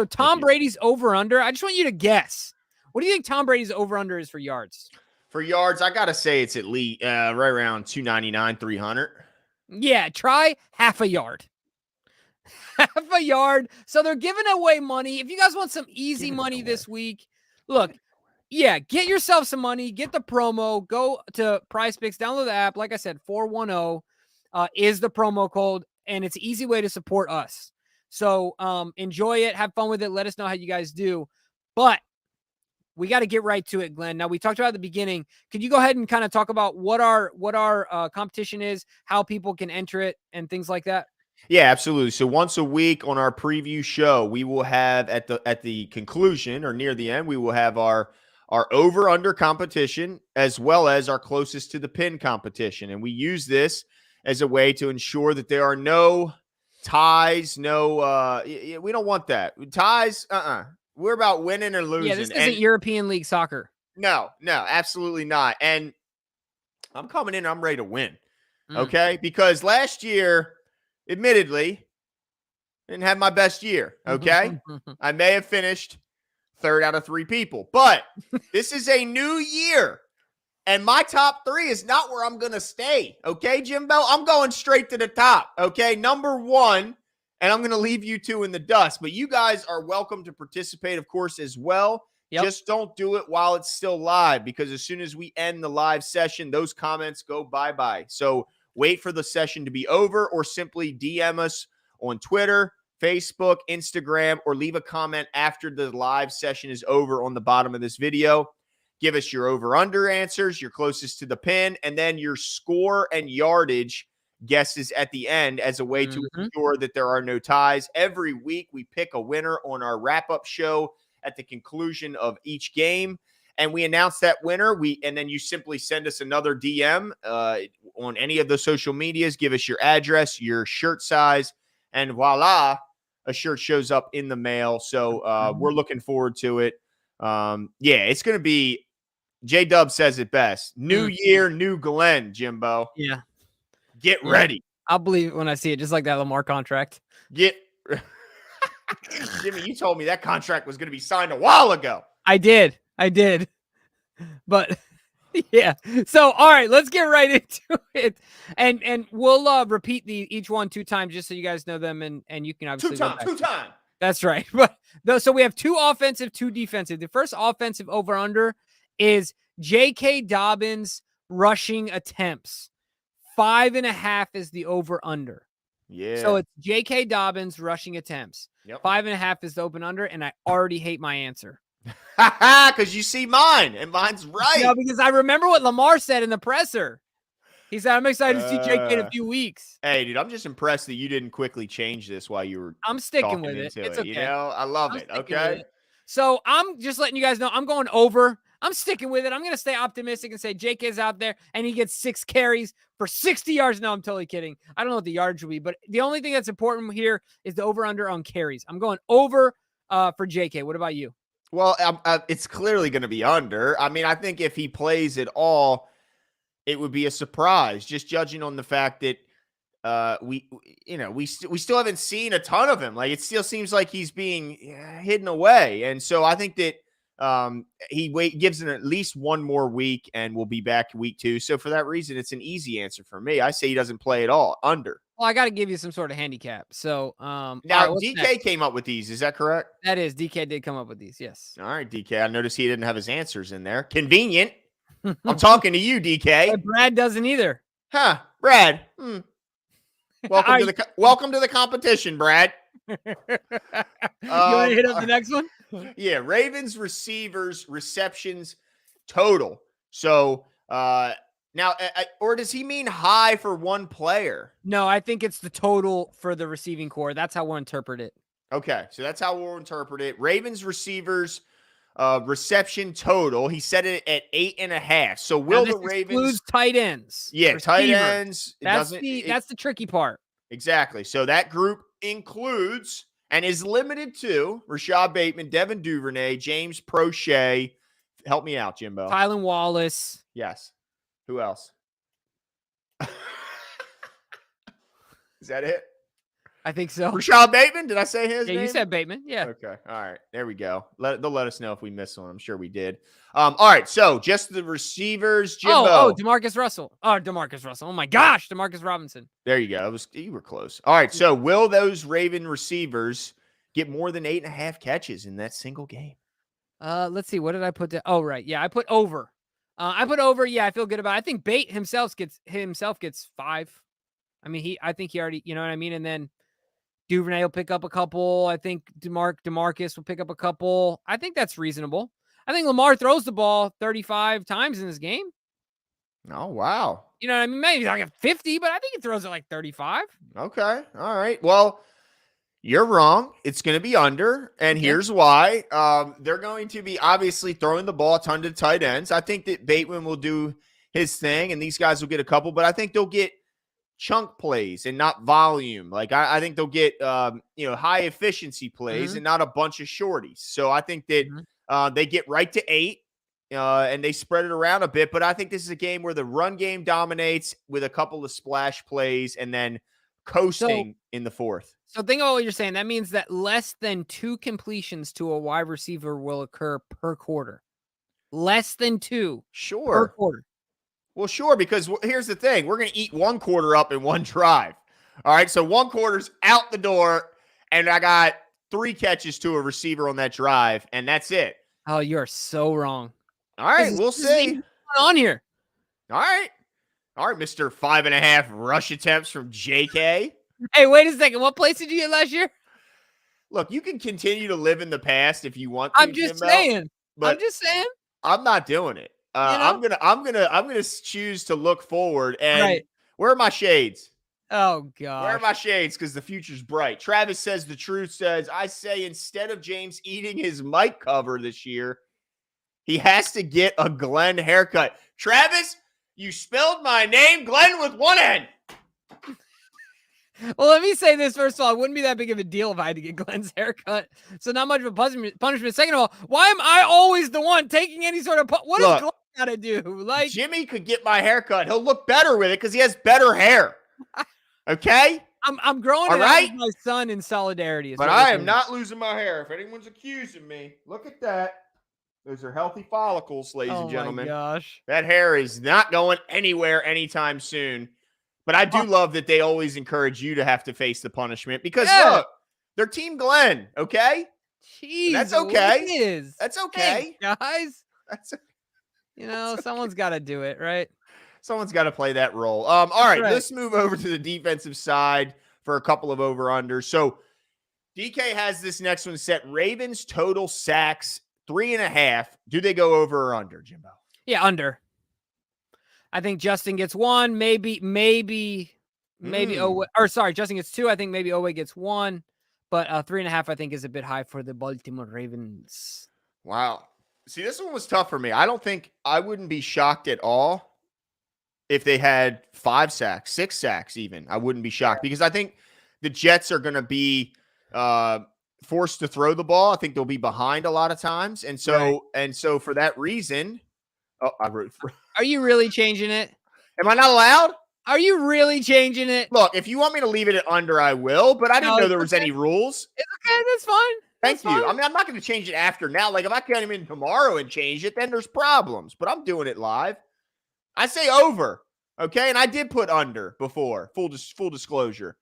Tom Brady's over-under, I just want you to guess. What do you think Tom Brady's over-under is for yards? For yards, I got to say it's at least right around 299, 300. Yeah, try half a yard. Half a yard. So they're giving away money. If you guys want some easy money this week, look, yeah, get yourself some money, get the promo, go to PrizePicks, download the app. Like I said, 410 is the promo code, and it's an easy way to support us. So enjoy it, have fun with it. Let us know how you guys do. But we got to get right to it, Glenn. Now, we talked about at the beginning. Could you go ahead and kind of talk about what our competition is, how people can enter it, and things like that? Yeah, absolutely. So once a week on our preview show, we will have at the conclusion or near the end, we will have our over-under competition as well as our closest to the pin competition. And we use this as a way to ensure that there are no ties, we don't want that. Ties, we're about winning or losing. Yeah, this isn't European League soccer. No, absolutely not. And I'm coming in, I'm ready to win. Okay? Because last year, admittedly, didn't have my best year. Okay? I may have finished 3rd out of 3 people, but this is a new year. And my top 3 is not where I'm going to stay. Okay, Jimbo? I'm going straight to the top. Okay, number 1, and I'm going to leave you 2 in the dust. But you guys are welcome to participate, of course, as well. Yep. Just don't do it while it's still live, because as soon as we end the live session, those comments go bye-bye. So wait for the session to be over, or simply DM us on Twitter, Facebook, Instagram, or leave a comment after the live session is over on the bottom of this video. Give us your over-under answers, your closest to the pin, and then your score and yardage guesses at the end as a way to ensure that there are no ties. Every week, we pick a winner on our wrap-up show at the conclusion of each game, and we announce that winner. And then you simply send us another DM on any of the social medias. Give us your address, your shirt size, and voila, a shirt shows up in the mail. So we're looking forward to it. It's going to be, J-Dub says it best. New year, new Glenn, Jimbo. Yeah. Get ready. I'll believe it when I see it, just like that Lamar contract. Jimmy, you told me that contract was going to be signed a while ago. I did. But yeah. So, all right, let's get right into it. And we'll repeat each one 2 times just so you guys know them, and you can obviously 2 times. That's right. But so we have 2 offensive, 2 defensive. The first offensive over-under is J.K. Dobbins rushing attempts. 5.5 is the over-under. Yeah. So it's J.K. Dobbins rushing attempts. Yep. 5.5 is the open-under, and I already hate my answer. Because you see mine, and mine's right. No, because I remember what Lamar said in the presser. He said, I'm excited to see JK in a few weeks. Hey, dude, I'm just impressed that you didn't quickly change this while you were I'm sticking talking with it. into It's it. You okay. know, I love I'm it. sticking with Okay. it. So I'm just letting you guys know I'm going over. I'm sticking with it. I'm going to stay optimistic and say JK's out there and he gets 6 carries for 60 yards. No, I'm totally kidding. I don't know what the yards will be, but the only thing that's important here is the over-under on carries. I'm going over for JK. What about you? Well, it's clearly going to be under. I mean, I think if he plays at all, it would be a surprise, just judging on the fact that we still haven't seen a ton of him. Like, it still seems like he's being hidden away, and so I think that he gives it at least one more week, and we'll be back week 2. So for that reason, it's an easy answer for me. I say he doesn't play at all. Under. Well, I got to give you some sort of handicap. So, Now, all right, what's DK next? came up with these. Is that correct? That is, DK did come up with these. Yes. All right, DK. I noticed he didn't have his answers in there. Convenient. I'm talking to you, DK. But Brad doesn't either. Huh, Brad. Welcome right. to the competition, Brad. You want to hit up the next one? Yeah, Ravens receivers receptions total. So now, or does he mean high for one player? No, I think it's the total for the receiving core. That's how we'll interpret it. Okay, so that's how we'll interpret it. Ravens receivers reception total. He set it at 8.5. So will the Ravens excludes tight ends? Yeah, receivers. tight ends. That's the tricky part. Exactly. So that group includes and is limited to Rashad Bateman, Devin Duvernay, James Prochet. Help me out, Jimbo. Tylan Wallace. Yes. Who else? Is that it? I think so. Rashad Bateman? Did I say his name? You said Bateman. Yeah. Okay. All right. There we go. They'll let us know if we missed one. I'm sure we did. All right. So just the receivers, Jimbo. DeMarcus Russell. Oh, DeMarcus Russell. Oh my gosh, DeMarcus Robinson. There you go. You were close. All right. So will those Raven receivers get more than 8.5 catches in that single game? Let's see. What did I put down? Oh, right. Yeah, I put over. Yeah, I feel good about it. I think Bate himself gets 5. I mean, I think he already, you know what I mean? And then Duvernay will pick up a couple. I think DeMarcus will pick up a couple. I think that's reasonable. I think Lamar throws the ball 35 times in this game. Oh, wow. You know what I mean? Maybe like 50, but I think he throws it like 35. Okay. All right. Well, you're wrong. It's going to be under, and here's why. They're going to be obviously throwing the ball a ton to tight ends. I think that Bateman will do his thing, and these guys will get a couple, but I think they'll get chunk plays and not volume. Like I think they'll get high efficiency plays and not a bunch of shorties. So I think that they get right to 8 and they spread it around a bit. But I think this is a game where the run game dominates with a couple of splash plays and then coasting in the fourth. So think about what you're saying. That means that less than 2 completions to a wide receiver will occur per quarter. Less than 2 per quarter. Well, sure, because here's the thing. We're going to eat one quarter up in one drive. All right, so one quarter's out the door, and I got 3 catches to a receiver on that drive, and that's it. Oh, you're so wrong. All right, we'll see. What's on here? All right, Mr. 5.5 rush attempts from JK. Hey, wait a second. What place did you get last year? Look, you can continue to live in the past if you want to. I'm just saying. I'm not doing it. I'm gonna choose to look forward. And where are my shades? Oh God, where are my shades? Because the future's bright. Travis says the truth says. I say instead of James eating his mic cover this year, he has to get a Glenn haircut. Travis, you spelled my name, Glenn, with one N. Well, let me say this. First of all, it wouldn't be that big of a deal if I had to get Glenn's haircut. So not much of a punishment. Second of all, why am I always the one taking any sort of what does Glenn got to do? Like Jimmy could get my haircut. He'll look better with it because he has better hair. Okay? I'm growing it out with my son in solidarity. But I am not losing my hair. If anyone's accusing me, look at that. Those are healthy follicles, ladies and gentlemen. Oh, my gosh. That hair is not going anywhere anytime soon. But I do love that they always encourage you to have to face the punishment because, look, they're Team Glenn, okay? Jeez, that's okay. Whiz. That's okay. Thanks, guys. Someone's got to do it, right? Someone's got to play that role. All right, let's move over to the defensive side for a couple of over-unders. So DK has this next one set. Ravens total sacks, 3.5. Do they go over or under, Jimbo? Yeah, under. I think Justin gets 1, maybe Justin gets 2. I think maybe Owe gets 1, but 3.5 I think is a bit high for the Baltimore Ravens. Wow. See, this one was tough for me. I wouldn't be shocked at all if they had 5 sacks, 6 sacks even. I wouldn't be shocked because I think the Jets are going to be forced to throw the ball. I think they'll be behind a lot of times. And so for that reason, I wrote Are you really changing it? Am I not allowed? Are you really changing it? Look, if you want me to leave it at under, I will, but I didn't know there was any rules. It's okay. That's fine. Thank you. I mean, I'm not going to change it after now. Like, if I come in tomorrow and change it, then there's problems. But I'm doing it live. I say over, okay? And I did put under before, full disclosure.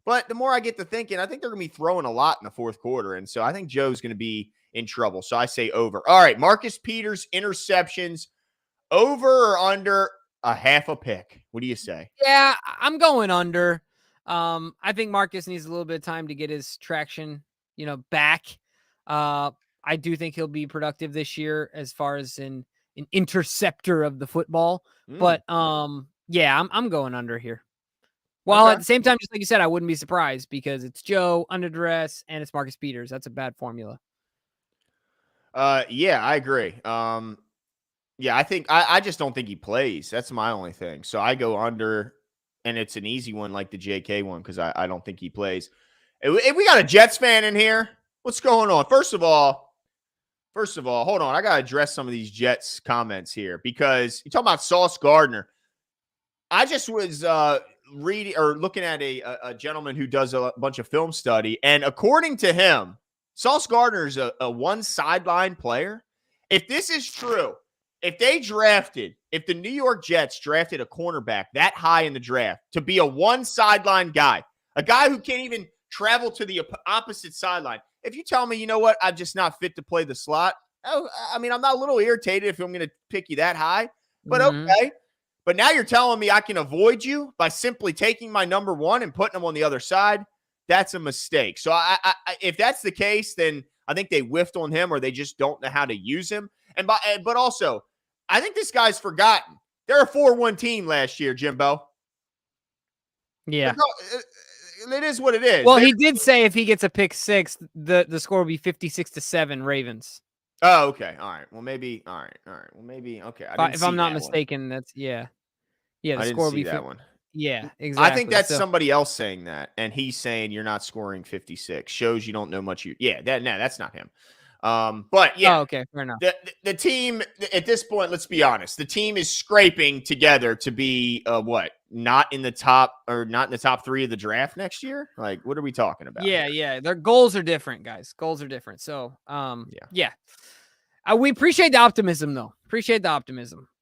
But the more I get to thinking, I think they're going to be throwing a lot in the fourth quarter. And so I think Joe's going to be in trouble. So I say over. All right, Marcus Peters, interceptions, over or under a half a pick. What do you say? Yeah, I'm going under. I think Marcus needs a little bit of time to get his traction, back. I do think he'll be productive this year as far as an interceptor of the football. But yeah, I'm going under here. While at the same time, just like you said, I wouldn't be surprised because it's Joe under duress and it's Marcus Peters. That's a bad formula. Yeah, I agree. Yeah, I think I just don't think he plays. That's my only thing. So I go under, and it's an easy one like the JK one because I don't think he plays. If we got a Jets fan in here, what's going on? First of all, hold on. I got to address some of these Jets comments here because you talking about Sauce Gardner. I just was reading or looking at a gentleman who does a bunch of film study, and according to him, Sauce Gardner is a one sideline player. If this is true, if the New York Jets drafted a cornerback that high in the draft to be a one sideline guy, a guy who can't even travel to the opposite sideline, if you tell me, you know what, I'm just not fit to play the slot, I mean, I'm not a little irritated if I'm going to pick you that high, but okay. But now you're telling me I can avoid you by simply taking my number one and putting him on the other side. That's a mistake. So if that's the case, then I think they whiffed on him or they just don't know how to use him. But also, I think this guy's forgotten. They're a 4-1 team last year, Jimbo. Yeah. It is what it is. Well, he did say if he gets a pick 6, the score will be 56-7 Ravens. Oh, okay. All right. Well, maybe. All right. Well, maybe. Okay. If I'm not mistaken, that's yeah. Yeah, the score will be that one. Yeah, exactly. I think that's somebody else saying that, and he's saying you're not scoring 56. Shows you don't know much. That's not him. But yeah. Oh, okay, fair enough. The team at this point, let's be honest, the team is scraping together to be not in the top 3 of the draft next year. Like, what are we talking about? Yeah. Their goals are different, guys. Goals are different. So, yeah. We appreciate the optimism, though.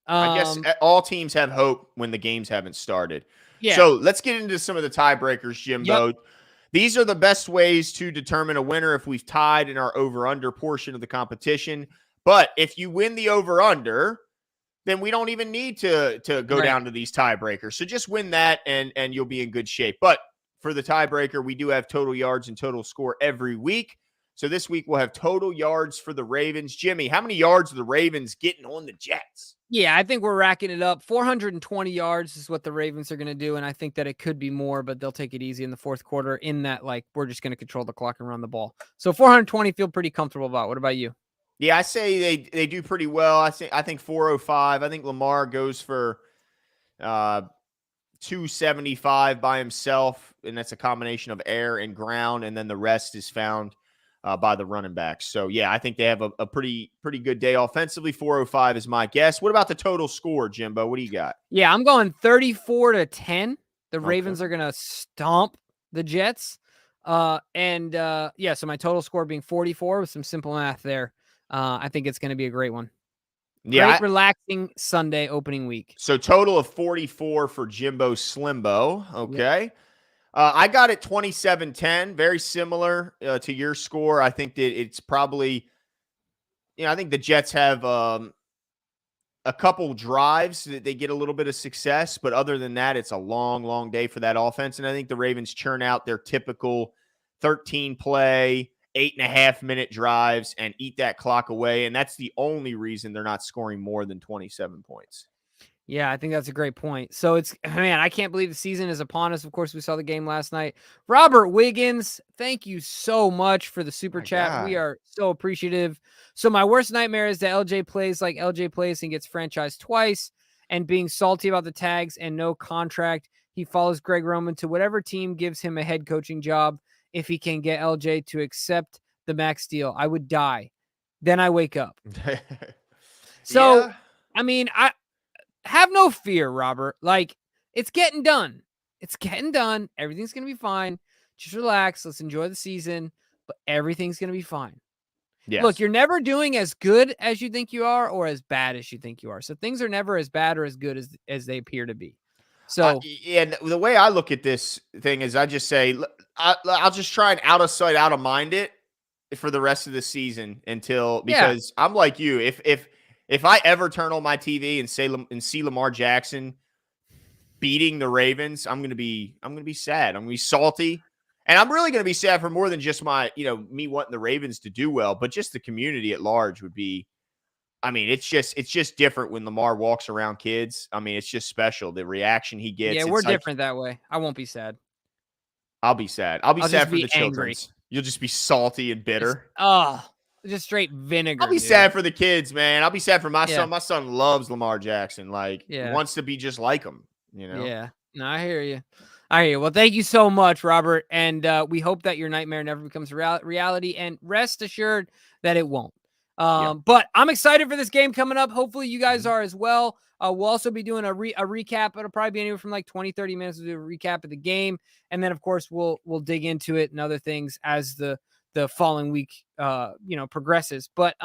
I guess all teams have hope when the games haven't started. Yeah. So let's get into some of the tiebreakers, Jimbo. Yep. These are the best ways to determine a winner if we've tied in our over-under portion of the competition. But if you win the over-under, then we don't even need to go down to these tiebreakers. So just win that and you'll be in good shape. But for the tiebreaker, we do have total yards and total score every week. So this week we'll have total yards for the Ravens. Jimmy, how many yards are the Ravens getting on the Jets? Yeah, I think we're racking it up. 420 yards is what the Ravens are going to do, and I think that it could be more, but they'll take it easy in the fourth quarter in that, we're just going to control the clock and run the ball. So 420 feel pretty comfortable about. What about you? Yeah, I say they do pretty well. I think 405. I think Lamar goes for 275 by himself, and that's a combination of air and ground, and then the rest is found by the running backs. So, yeah, I think they have a pretty good day offensively. 405 is my guess. What about the total score, Jimbo? What do you got? Yeah, I'm going 34-10. The Ravens are going to stomp the Jets. So my total score being 44 with some simple math there. I think it's going to be a great one. Yeah, relaxing Sunday opening week. So, total of 44 for Jimbo Slimbo. Okay. Yep. I got it 27-10, very similar to your score. I think that it's probably, I think the Jets have a couple drives that they get a little bit of success, but other than that, it's a long, long day for that offense. And I think the Ravens churn out their typical 13-play, 8.5-minute drives and eat that clock away. And that's the only reason they're not scoring more than 27 points. Yeah, I think that's a great point. So it's man, I can't believe the season is upon us. Of course, we saw the game last night. Robert Wiggins, thank you so much for the super My chat. We God. are so appreciative. So my worst nightmare is that LJ plays like LJ plays and gets franchised twice and being salty about the tags and no contract. He follows Greg Roman to whatever team gives him a head coaching job if he can get LJ to accept the max deal. I would die. Then I wake up. So, Yeah. I mean, I have no fear, Robert. Like, it's getting done. It's getting done. Everything's going to be fine. Just relax. Let's enjoy the season, but everything's going to be fine. Look, Yes. you're never doing as good as you think you are or as bad as you think you are. So things are never as bad or as good as they appear to be. So, And the way I look at this thing is I just say, I'll just try and out of sight, out of mind it for the rest of the season until, yeah. because I'm like you. If I ever turn on my TV and see Lamar Jackson beating the Ravens, I'm gonna be sad. I'm gonna be salty. And I'm really gonna be sad for more than just me wanting the Ravens to do well, but just the community at large would be. I mean, it's just different when Lamar walks around kids. I mean, it's just special. The reaction he Yeah, gets. we're It's like different that way. I won't be sad. I'll be sad. I'll be I'll just sad for be the angry. children's. You'll just be salty and Just, bitter. oh, just straight I'll vinegar, be dude. sad for the kids, man. I'll be sad for my Yeah. son. My son loves Lamar Jackson. Like, Yeah. wants to be just like him, you know? Yeah. No, I hear you. I hear you. Well, thank you so much, Robert. And we hope that your nightmare never becomes reality. And rest assured that it won't. Yep. But I'm excited for this game coming up. Hopefully, you guys Mhm. are as well. We'll also be doing a recap. It'll probably be anywhere from like 20, 30 minutes to do a recap of the game. And then, of course, we'll dig into it and other things as the following week progresses. But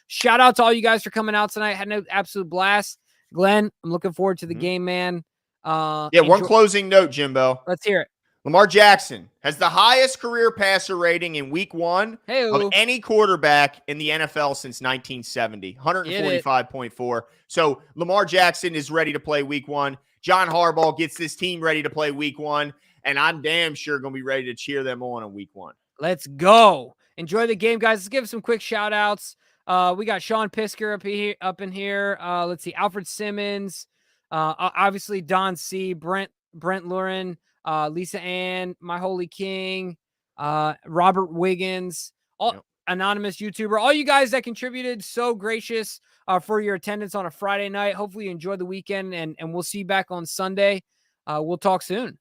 shout out to all you guys for coming out tonight. Had an absolute blast. Glenn, I'm looking forward to the Mhm. game, man. Yeah, one Enjoy. closing note, Jimbo. Let's hear it. Lamar Jackson has the highest career passer rating in week 1 Hey, of any quarterback in the NFL since 1970, get it. 145.4. So Lamar Jackson is ready to play week 1. John Harbaugh gets this team ready to play week 1, and I'm damn sure going to be ready to cheer them on in week 1. Let's go. Enjoy the game, guys. Let's give some quick shout outs. We got Sean Pisker up in here. Let's see. Alfred Simmons. Obviously Don C. Brent Lurin. Lisa Ann. My Holy King. Robert Wiggins. All Yep. anonymous YouTuber. All you guys that contributed. So gracious for your attendance on a Friday night. Hopefully you enjoy the weekend, and we'll see you back on Sunday. We'll talk soon.